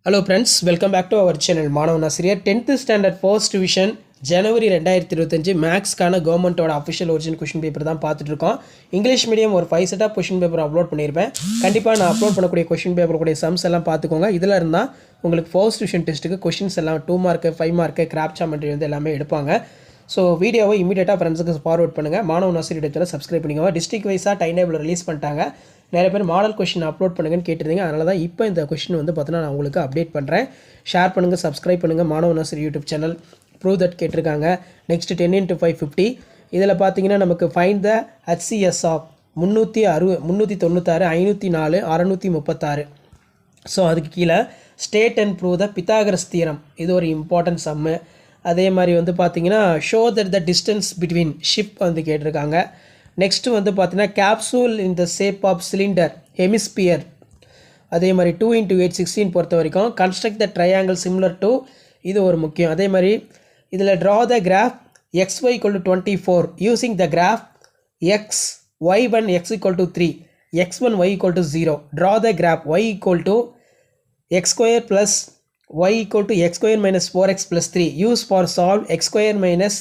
Hello friends, welcome back to our channel. மாணவன் ஆசிரியர் 10th standard first division ஜனவரி 2025 மேக்ஸ்க்கான கவர்மெண்ட்டோட அஃபிஷியல் ஒரிஜினல் கொஷின் பேப்பர் தான் பார்த்துட்ருக்கோம். இங்கிலீஷ் மீடியம் ஒரு 5 set of question paper upload பண்ணியிருப்பேன். கண்டிப்பாக நான் அப்லோட் பண்ணக்கூடிய கொஷின் பேப்பர் கூடிய சம்ஸ் எல்லாம் பார்த்துக்கோங்க. இதில் இருந்தால் உங்களுக்கு ஃபர்ஸ்ட் டிவிஷன் டெஸ்ட்டுக்கு கொஷின்ஸ் எல்லாம் 2 மார்க்கு 5 மார்க்கு கிராப் ஜாமெட்ரி வந்து எல்லாமே எடுப்பாங்க. ஸோ வீடியோவை இமீடியட்டாக ஃப்ரெண்ட்ஸுக்கு ஃபார்வர்ட் பண்ணுங்கள். மாணவன் ஆசிரியர் சேனல் சப்ஸ்கிரைப் பண்ணிக்கோங்க. டிஸ்ட்ரிக்ட் வைஸாக டைம் டேபிள் ரிலீஸ் பண்ணிட்டாங்க. நிறைய பேர் மாடல் கொஷின் அப்லோட் பண்ணுங்கன்னு கேட்டிருந்தீங்க. அதனால தான் இப்போ இந்த கொஷின் வந்து பார்த்தீங்கன்னா நான் உங்களுக்கு அப்டேட் பண்ணுறேன். ஷேர் பண்ணுங்கள், சப்ஸ்கிரைப் பண்ணுங்கள். Manavan Asiriyar YouTube channel prove that கேட்டிருக்காங்க. நெக்ஸ்ட் 10 × 5 50. இதில் பார்த்தீங்கன்னா நமக்கு find the HCS of 396 504 636. So அதுக்கு கீழே state and prove the Pythagoras theorem, இது ஒரு இம்பார்ட்டன்ட் சம்மு. அதே மாதிரி வந்து பார்த்தீங்கன்னா show that the distance between ship வந்து கேட்டிருக்காங்க. நெக்ஸ்ட்டு வந்து பார்த்தீங்கன்னா capsule in the shape of cylinder hemisphere. அதே மாதிரி 2 × 8 16 பொறுத்த வரைக்கும் construct the triangle similar to, இது ஒரு முக்கியம். அதே மாதிரி இதில் draw the graph XY = 24 using the graph Y1 X = 3 X1 Y = 0. Draw the graph Y = x² plus y = x² - 4x + 3. Use for solve x² -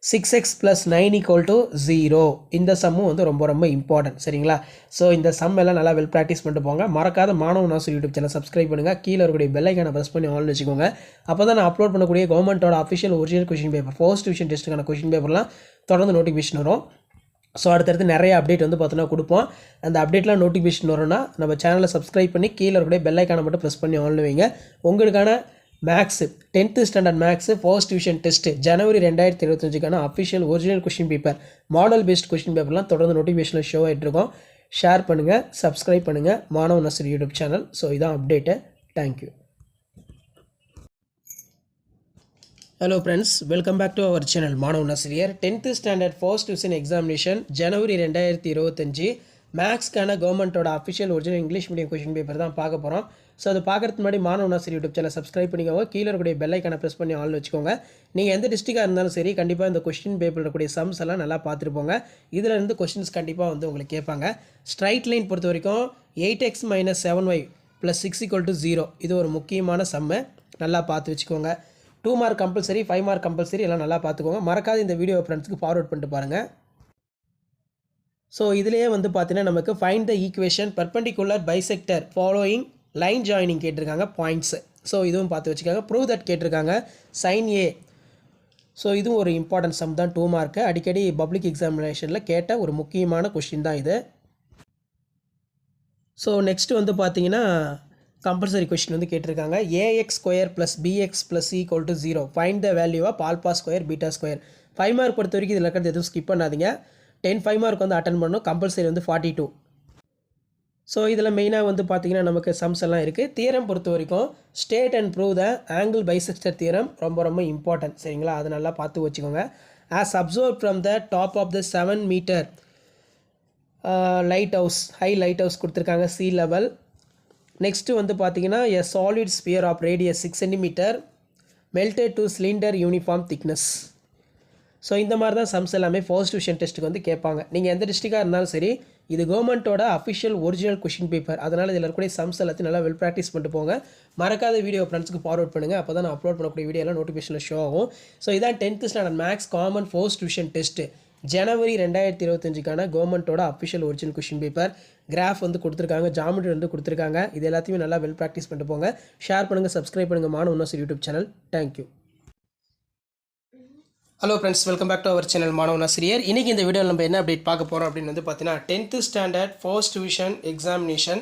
6x + 9 = 0. இந்த சம்மும் வந்து ரொம்ப ரொம்ப இம்பார்ட்டன்ட், சரிங்களா? ஸோ இந்த சம் எல்லாம் நல்லா வெல் ப்ராக்டிஸ் பண்ணிட்டு போங்க. மறக்காத மாணவன் ஆசிரியர் யூடியூப் சேனல் சப்ஸ்கிரைப் பண்ணுங்கள். கீழே இருக்கக்கூடிய பெல் ஐக்கானை ப்ரெஸ் பண்ணி ஆன் வச்சுக்கோங்க. அப்போ தான் நான் அப்லோட் பண்ணக்கூடிய கவர்மெண்ட்டோட official original question paper first division டெஸ்ட்டுக்கான கொஷின் பேப்பர்லாம் தொடர்ந்து நோட்டிஃபிகேஷன் வரும். ஸோ அடுத்தடுத்து நிறைய அப்டேட் வந்து பார்த்தோன்னா கொடுப்போம். அந்த அப்டேட்லாம் நோட்டிஃபிகேஷன் வரும்னா நம்ம சேனலை சப்ஸ்கிரைப் பண்ணி கீழே இருக்கக்கூடிய பெல் ஐக்கானை மட்டும் ப்ரெஸ் பண்ணி ஆன் வைங்க. உங்களுக்கான maths 10th standard maths first division test ஜனவரி 2025க்கான official original question paper model based question பேப்பர்லாம் தொடர்ந்து நோட்டிஃபிகேஷனில் ஷோ ஆகிட்டு இருக்கோம். ஷேர் பண்ணுங்கள், சப்ஸ்கிரைப் பண்ணுங்கள் Manavan Asiriyar YouTube channel. So இதான் update. Thank you. Hello friends, welcome back to our channel மாணவன் ஆசிரியர். 10th standard first division examination ஜனவரி 2025 மேக்ஸ்க்கான கவர்மெண்ட்டோட official original English medium question paper தான் பார்க்க போகிறோம். ஸோ அது பார்க்குறதுக்கு முன்னாடி மாணவன் ஆசிரியர் யூடியூப் சேனல் சப்ஸ்கிரைப் பண்ணிக்கோங்க. கீழே இருக்கக்கூடிய பெல் ஐக்கானை ப்ரெஸ் பண்ணி ஆன் வச்சுக்கோங்க. நீங்கள் எந்த டிஸ்ட்ரிக்டாக இருந்தாலும் சரி, கண்டிப்பாக இந்த கொஸ்டின் பேப்பரில் இருக்கக்கூடிய சம்ஸ் எல்லாம் நல்லா பார்த்துருப்போங்க. இதில் இருந்து கொஸ்டின்ஸ் கண்டிப்பாக வந்து உங்களுக்கு கேட்பாங்க. ஸ்ட்ரைட் லைன் பொறுத்த வரைக்கும் 8x - 7y + 6 = 0. இது ஒரு முக்கியமான சம்மை, நல்லா பார்த்து வச்சுக்கோங்க. 2 மார்க் கம்பல்சரி, 5 மார்க் கம்பல்சரி, எல்லாம் நல்லா பார்த்துக்கோங்க. மறக்காத இந்த வீடியோ ஃப்ரெண்ட்ஸ்க்கு ஃபார்வர்ட் பண்ணிட்டு பாருங்கள். ஸோ இதுலேயே வந்து பார்த்தீங்கன்னா நமக்கு find the equation perpendicular bisector following line joining கேட்டிருக்காங்க பாயிண்ட்ஸு. ஸோ இதுவும் பார்த்து வச்சுக்காங்க. ப்ரூவ் தட் கேட்டிருக்காங்க சைன் ஏ. ஸோ இதுவும் ஒரு இம்பார்ட்டன்ட் சம் தான், 2 மார்க்கு. அடிக்கடி பப்ளிக் எக்ஸாமினேஷனில் கேட்ட ஒரு முக்கியமான கொஸ்டின் தான் இது. ஸோ நெக்ஸ்ட் வந்து பார்த்தீங்கன்னா கம்பல்சரி கொஸ்டின் வந்து கேட்டிருக்காங்க ax² + bx + c = 0. Find the value of α² β². 5 mark பொறுத்த வரைக்கும் இதில் இருக்கிறது எதுவும் ஸ்கிப் பண்ணாதீங்க. 5 மார்க் வந்து அட்டன் பண்ணணும். கம்பல்சரி வந்து 42. ஸோ இதில் மெயினாக வந்து பார்த்தீங்கன்னா நமக்கு சம்ஸ் எல்லாம் இருக்குது. தியரம் பொறுத்த வரைக்கும் state and prove the angle bisector theorem ரொம்ப ரொம்ப இம்பார்ட்டன்ட், சரிங்களா? அது நல்லா பார்த்து வச்சுக்கோங்க. As observe from the top of the 7 metre lighthouse, high lighthouse கொடுத்துருக்காங்க, சி லெவல். நெக்ஸ்ட்டு வந்து பார்த்தீங்கன்னா a solid sphere of radius 6 cm melted to cylinder uniform thickness. So இந்த மாதிரி தான் சம்ஸ் எல்லாமே ஃபர்ஸ்ட் டிவிஷன் டெஸ்ட்டுக்கு வந்து கேட்பாங்க. நீங்கள் எந்த டிஸ்ட்ரிக்டாக இருந்தாலும் சரி, இது கவர்மெண்ட்டோட அஃபிஷியல் ஒரிஜினல் கொஷின் பேப்பர். அதனால் இதில் இருக்கக்கூடிய சம்ஸ் எல்லாத்தையும் நல்லா வெல் ப்ராக்டிஸ் பண்ணிட்டு போங்க. மறக்காத வீடியோ ஃப்ரெண்ட்ஸ்க்கு ஃபார்வர்ட் பண்ணுங்கள். அப்போ தான் நான் அப்லோட் பண்ணக்கூடிய வீடியோலாம் நோட்டிஃபிகேஷனில் ஷோ ஆகும். ஸோ இதான் 10th standard maths common first division test ஜனவரி 2025க்கான கவர்மெண்ட்டோட official original question paper. Graph வந்து கொடுத்துருக்காங்க, ஜாமெட்ரி வந்து கொடுத்துருக்காங்க. இது எல்லாத்தையுமே நல்லா வெல் ப்ராக்டிஸ் பண்ணிட்டு போங்க. ஷேர் பண்ணுங்கள், சப்ஸ்கிரைப் பண்ணுங்கள் Manavan Asiriyar YouTube channel. Thank you. Hello friends, welcome back to our channel மாணவன் ஆசிரியர். இன்றைக்கி இந்த வீடியோவில் நம்ம என்ன அப்டேட் பார்க்க போகிறோம் அப்படின்னு வந்து பார்த்தீங்கன்னா 10th standard first division examination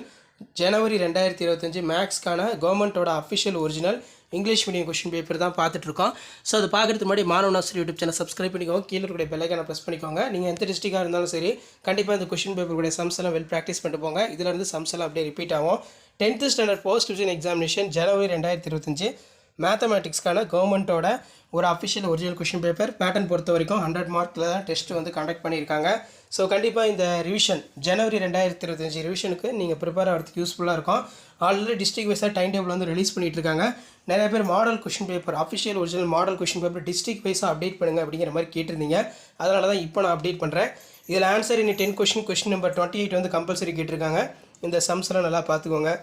ஜனவரி 2025 மேக்ஸ்க்கான கவர்மெண்ட்டோட official original English medium question paper தான் பார்த்துட்ருக்கோம். ஸோ அது பார்க்குறதுக்கு முன்னாடி மாணவன் ஆசிரியர் யூடியூப் சேனல் சப்ஸ்கிரைப் பண்ணிக்கோங்க. கீழே இருக்கக்கூடிய பெல் ஐக்கானை ப்ரெஸ் பண்ணிக்கோங்க. நீங்கள் எந்த டிஸ்ட்ரிக்டாக இருந்தாலும் சரி, கண்டிப்பாக இந்த கொஷின் பேப்பருடைய சம்ஸ் எல்லாம் வெல் ப்ராக்டிஸ் பண்ணிட்டு போங்க. இதில் இருந்து சம்ஸ் எல்லாம் அப்படியே ரிப்பீட் ஆகும். 10th standard first division examination ஜனவரி 2025 மேத்தமேட்டிக்ஸ்க்கான கவர்மெண்ட்டோட ஒரு official original question paper. Pattern பொறுத்த வரைக்கும் 100 மார்க்கில் தான் டெஸ்ட் வந்து கண்டக்ட் பண்ணியிருக்காங்க. ஸோ கண்டிப்பாக இந்த ரிவிஷன் ஜனவரி 2025 ரிவிஷனுக்கு நீங்கள் ப்ரிப்பேர் ஆகிறதுக்கு யூஸ்ஃபுல்லாக இருக்கும். ஆல்ரெடி டிஸ்ட்ரிக்ட் வைஸாக டைம் டேபிள் வந்து ரிலீஸ் பண்ணிட்டு இருக்காங்க. நிறைய பேர் model question paper, official original model question paper district வைஸாக அப்டேட் பண்ணுங்கள் அப்படிங்கிற மாதிரி கேட்டிருந்தீங்க. அதனால தான் இப்போ நான் அப்டேட் பண்ணுறேன். இதில் ஆன்சர் இன்னும் 10 கொஷின் நம்பர் 28 வந்து கம்பல்சரி கேட்டிருக்காங்க. இந்த சம்ஸ்லாம் நல்லா பார்த்துக்கோங்க.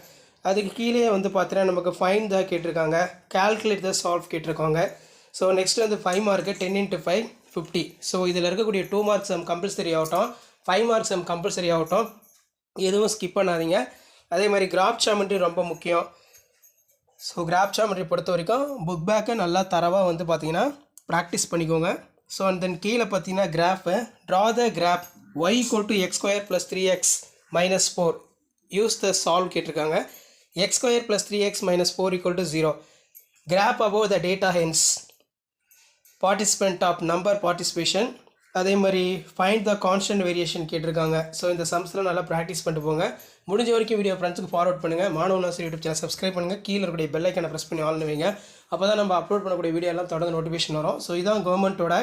அதுக்கு கீழே வந்து பார்த்தீங்கன்னா நமக்கு ஃபைண்ட் த கேட்டிருக்காங்க, கால்குலேட் த சால்வ் கேட்டிருக்காங்க. ஸோ நெக்ஸ்ட் வந்து 5 மார்க்கு 10 × 5 50. ஸோ இதில் இருக்கக்கூடிய 2 மார்க் சம் கம்பல்சரி ஆகட்டும், 5 மார்க் சம் கம்பல்சரி ஆகட்டும், எதுவும் ஸ்கிப் பண்ணாதீங்க. அதே மாதிரி கிராஃப் ஜாமெட்ரி ரொம்ப முக்கியம். ஸோ கிராஃப் ஜாமெட்ரி பொறுத்த வரைக்கும் புக் பேக்கை நல்லா தரவாக வந்து பார்த்தீங்கன்னா ப்ராக்டிஸ் பண்ணிக்கோங்க. ஸோ அண்ட் தென் கீழே பார்த்தீங்கன்னா graph draw the graph y = x² + 3x - 4 use the solve கேட்டிருக்காங்க. x² + 3x - 4 = 0. Graph above the data hence participant of number participation. அதே மாதிரி ஃபைண்ட் த கான்ஸ்டன்ட் வேரியேஷன் கேட்டிருக்காங்க. ஸோ இந்த சம்ஸ்லாம் நல்லா ப்ராக்டிஸ் பண்ணிட்டு போங்க. முடிஞ்ச வரைக்கும் வீடியோ ஃப்ரெண்ட்ஸுக்கு ஃபார்வர்ட் பண்ணுங்கள். Manavan Asiriyar YouTube channel subscribe பண்ணுங்கள். கீழே இருக்கக்கூடிய பெல் ஐக்கானை ப்ரெஸ் பண்ணி ஆன் வைங்க. அப்போ தான் நம்ம அப்லோட் பண்ணக்கூடிய வீடியோ எல்லாம் தொடர்ந்து நோட்டிஃபிகேஷன் வரும். ஸோ இதான் கவர்மெண்ட்டோட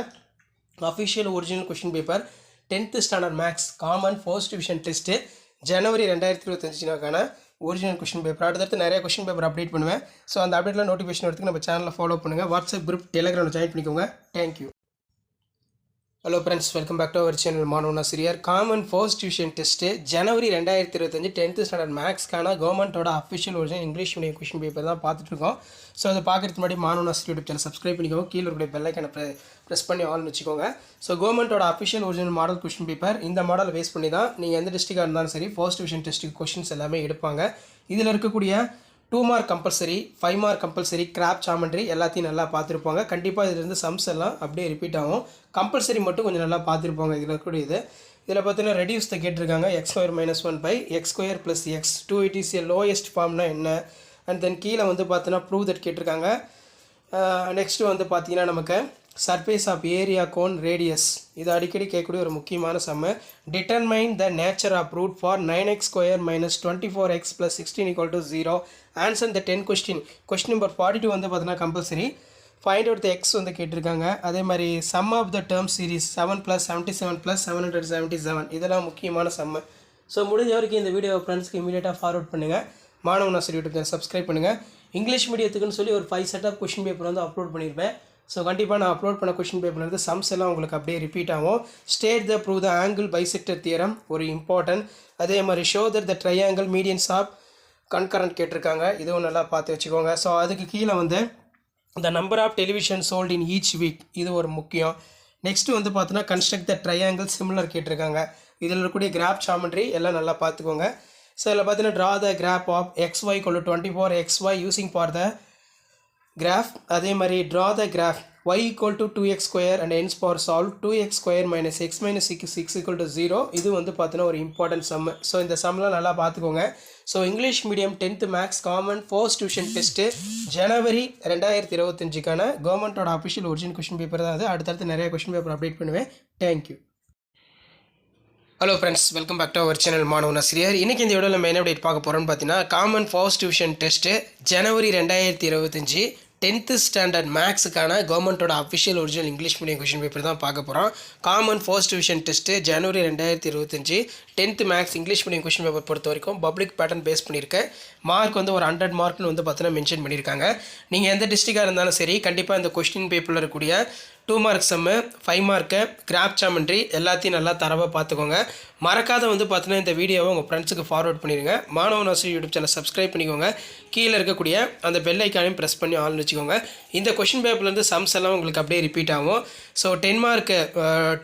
official original question paper 10th standard maths common first division test ஜனவரி 2025க்கான ஒரிஜினல் கொஷின் பேப்பர். அடுத்தடுத்து நிறைய கொஷின் பேப்பர் அப்டேட் பண்ணுவேன். ஸோ அந்த அப்டேட்லாம் நோட்டிஃபிகேஷன் எடுத்துக்கு நம்ம சேனலில் ஃபாலோ பண்ணுங்கள். வாட்ஸ்அப் குரூப், டெலிகிராமில் ஜாயின் பண்ணிக்கோங்க. Thank you. Hello friends, welcome back to our channel மாணவன் ஆசிரியர். காமன் ஃபர்ஸ்ட் டிவிஷன் டெஸ்ட்டு ஜனவரி 2025 10th ஸ்டாண்டர்ட் மேக்ஸ்க்கான கவர்மெண்ட்டோட official original English medium question paper தான் பார்த்துட்ருக்கோம். ஸோ அதை பார்க்குறதுக்கு முன்னாடி மாணவன் ஆசிரியர் யூடியூப் சேனல் சப்ஸ்கிரைப் பண்ணிக்கோங்க. கீழே இருக்கக்கூடிய பெல் ஐக்கானை ப்ரெஸ் பண்ணி ஆல்னு வச்சுக்கோங்க. ஸோ கவர்மெண்ட்டோட official original model question paper, இந்த மாடலை பேஸ் பண்ணி தான் நீங்கள் எந்த டிஸ்ட்ரிக்டாக இருந்தாலும் சரி ஃபர்ஸ்ட் டிவிஷன் டெஸ்ட்டுக்கு கொஷின்ஸ் எல்லாமே எடுப்பாங்க. இதில் இருக்கக்கூடிய 2 mark compulsory, 5 mark compulsory, graph geometry எல்லாத்தையும் நல்லா பார்த்துருப்பாங்க. கண்டிப்பாக இதிலிருந்து சம்ஸ் எல்லாம் அப்படியே ரிப்பீட் ஆகும். கம்பல்சரி மட்டும் கொஞ்சம் நல்லா பார்த்துருப்பாங்க. இதில் இருக்கக்கூடியது இதில் பார்த்தீங்கன்னா ரெடியூஸ் த கேட்டிருக்காங்க. x² - 1/x² + x 2 it is a lowest ஃபார்ம்னா என்ன. அண்ட் தென் கீழே வந்து பார்த்தீங்கன்னா ப்ரூவ் தட் கேட்டிருக்காங்க. நெக்ஸ்ட்டு வந்து பார்த்தீங்கன்னா நமக்கு surface of area, cone, radius, இது அடிக்கடி கேட்கக்கூடிய ஒரு முக்கியமான sum. Determine the nature of root for 9x² - 24x + 16 = 0. Answer the 10 question. Question number 42 வந்து பார்த்தீங்கன்னா compulsory. Find out the x வந்து கேட்டிருக்காங்க. அதே மாதிரி sum of the term series 7 + 77 + 777, இதெல்லாம் முக்கியமான சம்மு. ஸோ முடிஞ்ச வரைக்கும் இந்த வீடியோ ஃப்ரெண்ட்ஸ்க்கு இமீடியட்டாக ஃபார்வர்ட் பண்ணுங்கள். Manavan Asiriyar YouTube channel subscribe பண்ணுங்கள். இங்கிலீஷ் மீடியத்துக்குன்னு சொல்லி ஒரு 5 செட் ஆஃப் கொஷின் பேப்பர் வந்து அப்லோட் பண்ணியிருப்பேன். ஸோ கண்டிப்பாக நான் அப்லோட் பண்ண கொஷின் பேப்பர்லேருந்து சம்ஸ் எல்லாம் உங்களுக்கு அப்படியே ரிப்பீட் ஆகும். State the prove the angle bisector theorem ஒரு இம்பார்ட்டன்ட். அதே மாதிரி show that the triangle medians of concurrent கேட்டிருக்காங்க. இதுவும் நல்லா பார்த்து வச்சுக்கோங்க. ஸோ அதுக்கு கீழே வந்து the number of television sold in each week, இது ஒரு முக்கியம். நெக்ஸ்ட்டு வந்து பார்த்தோன்னா கன்ஸ்ட்ரக்ட் த ட்ரையாங்கிள் சிமிலர் கேட்டிருக்காங்க. இதில் இருக்கக்கூடிய கிராஃப் ஜாமெட்ரி எல்லாம் நல்லா பார்த்துக்கோங்க. ஸோ இதில் பார்த்தீங்கன்னா draw the graph of xy = 24xy using for the graph. அதே மாதிரி draw the graph y = 2x² and hence for solve 2x² - x - 6 = 0. இது வந்து பார்த்தீங்கன்னா ஒரு இம்பார்ட்டன்ட் சம்மு. ஸோ இந்த சம்லாம் நல்லா பார்த்துக்கோங்க. So English medium 10th maths common first division test ஜனவரி 2025க்கான கவர்மெண்ட்டோட அஃபிஷியல் ஒரிஜினல் கொஷின் பேப்பர் தான் அது. அடுத்தடுத்து நிறைய கொஷின் பேப்பர் அப்டேட் பண்ணுவேன். Thank you. Hello friends, welcome back to our channel மாணவன் ஆசிரியர். இன்றைக்கி இந்த வீடியோவில் நம்ம என்ன அப்டேட் பார்க்க போகிறோம்னு பார்த்தீங்கன்னா காமன் ஃபர்ஸ்ட் டிவிஷன் டெஸ்ட்டு ஜனவரி 2025 10th ஸ்டாண்டர்ட் மேக்ஸுக்கான கவர்மெண்ட்டோட official original English medium question paper தான் பார்க்க போகிறோம். காமன் ஃபர்ஸ்ட் டிவிஷன் டெஸ்ட்டு ஜனவரி 2025 10th maths English medium question paper பொறுத்த வரைக்கும் பப்ளிக் பேட்டர்ன் பேஸ் பண்ணியிருக்கேன். மார்க் வந்து ஒரு 100 மார்க்னு வந்து பார்த்தீங்கன்னா மென்ஷன் பண்ணியிருக்காங்க. நீங்கள் எந்த டிஸ்ட்ரிக்டாக இருந்தாலும் சரி கண்டிப்பாக இந்த கொஸ்டின் பேப்பரில் இருக்கக்கூடிய 2 மார்க் சம்மு, 5 மார்க்கு, கிராஃப் ஜாமெட்ரி எல்லாத்தையும் நல்லா தரவாக பார்த்துக்கோங்க. மறக்காத வந்து பார்த்தீங்கன்னா இந்த வீடியோவை உங்கள் ஃப்ரெண்ட்ஸுக்கு ஃபார்வர்ட் பண்ணிடுங்க. மாணவன் ஆசிரியர் யூடியூப் சேனல் சப்ஸ்கிரைப் பண்ணிக்கோங்க. கீழே இருக்கக்கூடிய அந்த பெல் ஐக்கானையும் ப்ரெஸ் பண்ணி ஆல்னு வச்சுக்கோங்க. இந்த கொஷின் பேப்பர்லேருந்து சம்ஸ் எல்லாம் உங்களுக்கு அப்படியே ரிப்பீட் ஆகும். ஸோ 10 மார்க்கு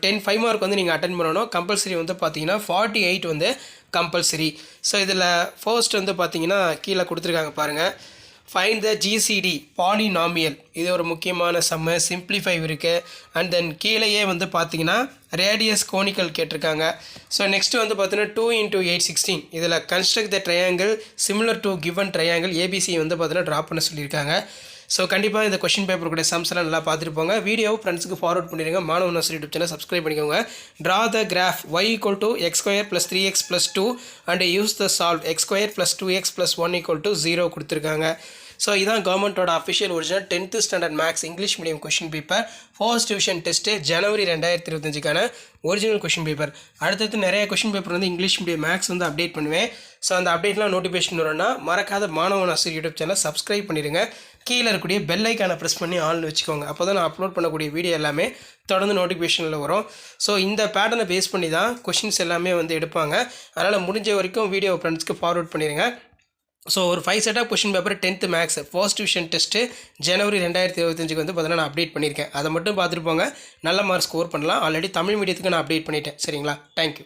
5 மார்க் வந்து நீங்கள் அட்டன் பண்ணணும். கம்பல்சரி வந்து பார்த்தீங்கன்னா 48 வந்து கம்பல்சரி. ஸோ இதில் ஃபர்ஸ்ட் வந்து பார்த்தீங்கன்னா கீழே கொடுத்துருக்காங்க பாருங்கள். ஃபைண்ட் த ஜிசிடி பாலினாமியல், இது ஒரு முக்கியமான சம்மு. சிம்பிளிஃபை இருக்குது. அண்ட் தென் கீழேயே வந்து பார்த்தீங்கன்னா ரேடியஸ் கோனிக்கல் கேட்டிருக்காங்க. ஸோ நெக்ஸ்ட்டு வந்து பார்த்தீங்கன்னா 2 × 8 16, இதில் construct the triangle similar to given triangle ABC வந்து பார்த்தீங்கன்னா ட்ரா பண்ண சொல்லியிருக்காங்க. ஸோ கண்டிப்பாக இந்த கொஷின் பேப்பர் கூட சம்ஸ் எல்லாம் நல்லா பார்த்துட்டு போங்க. வீடியோவை ஃப்ரெண்ட்ஸுக்கு ஃபார்வர்ட் பண்ணிடுங்க. மாணவன் ஆசிரியர் யூடியூப் சேனல் சப்ஸ்கிரைப் பண்ணிக்கோங்க. Draw the graph y = x² + 3x + 2 and use the solve x² + 2x + 1 = 0 கொடுத்துருக்காங்க. ஸோ இதான் கவர்மெண்ட்டோட official original 10th standard maths English medium question paper first division test ஜனவரி 2025க்கான ஒரிஜினல் கொஷின் பேப்பர். அடுத்தடுத்து நிறைய question paper வந்து English medium maths வந்து update பண்ணுவேன். ஸோ அந்த அப்டேட்லாம் நோட்டிஃபிகேஷன் வரும்னா மறக்காத மாணவன் ஆசிரியர் யூடியூப் சேனல் சப்ஸ்கிரைப் பண்ணிடுங்க. கீழே இருக்கக்கூடிய பெல் ஐக்கானை ப்ரெஸ் பண்ணி ஆல்னு வச்சுக்கோங்க. அப்போ தான் நான் அப்லோட் பண்ணக்கூடிய வீடியோ எல்லாமே தொடர்ந்து நோட்டிஃபிகேஷனில் வரும். ஸோ இந்த பேட்டர்னை பேஸ் பண்ணி தான் கொஷின்ஸ் எல்லாமே வந்து எடுப்பாங்க. அதனால் முடிஞ்ச வரைக்கும் வீடியோ ஃப்ரெண்ட்ஸ்க்கு ஃபார்வர்ட் பண்ணிடுங்க. ஸோ ஒரு 5 set of question paper 10th maths first division test ஜனவரி 2025 வந்து பார்த்தீங்கன்னா நான் அப்டேட் பண்ணியிருக்கேன். அதை மட்டும் பார்த்துட்டு போங்க, நல்ல மார்க் ஸ்கோர் பண்ணலாம். ஆல்ரெடி தமிழ் மீடியத்துக்கு நான் அப்டேட் பண்ணிட்டேன். சரிங்களா? தேங்க்யூ.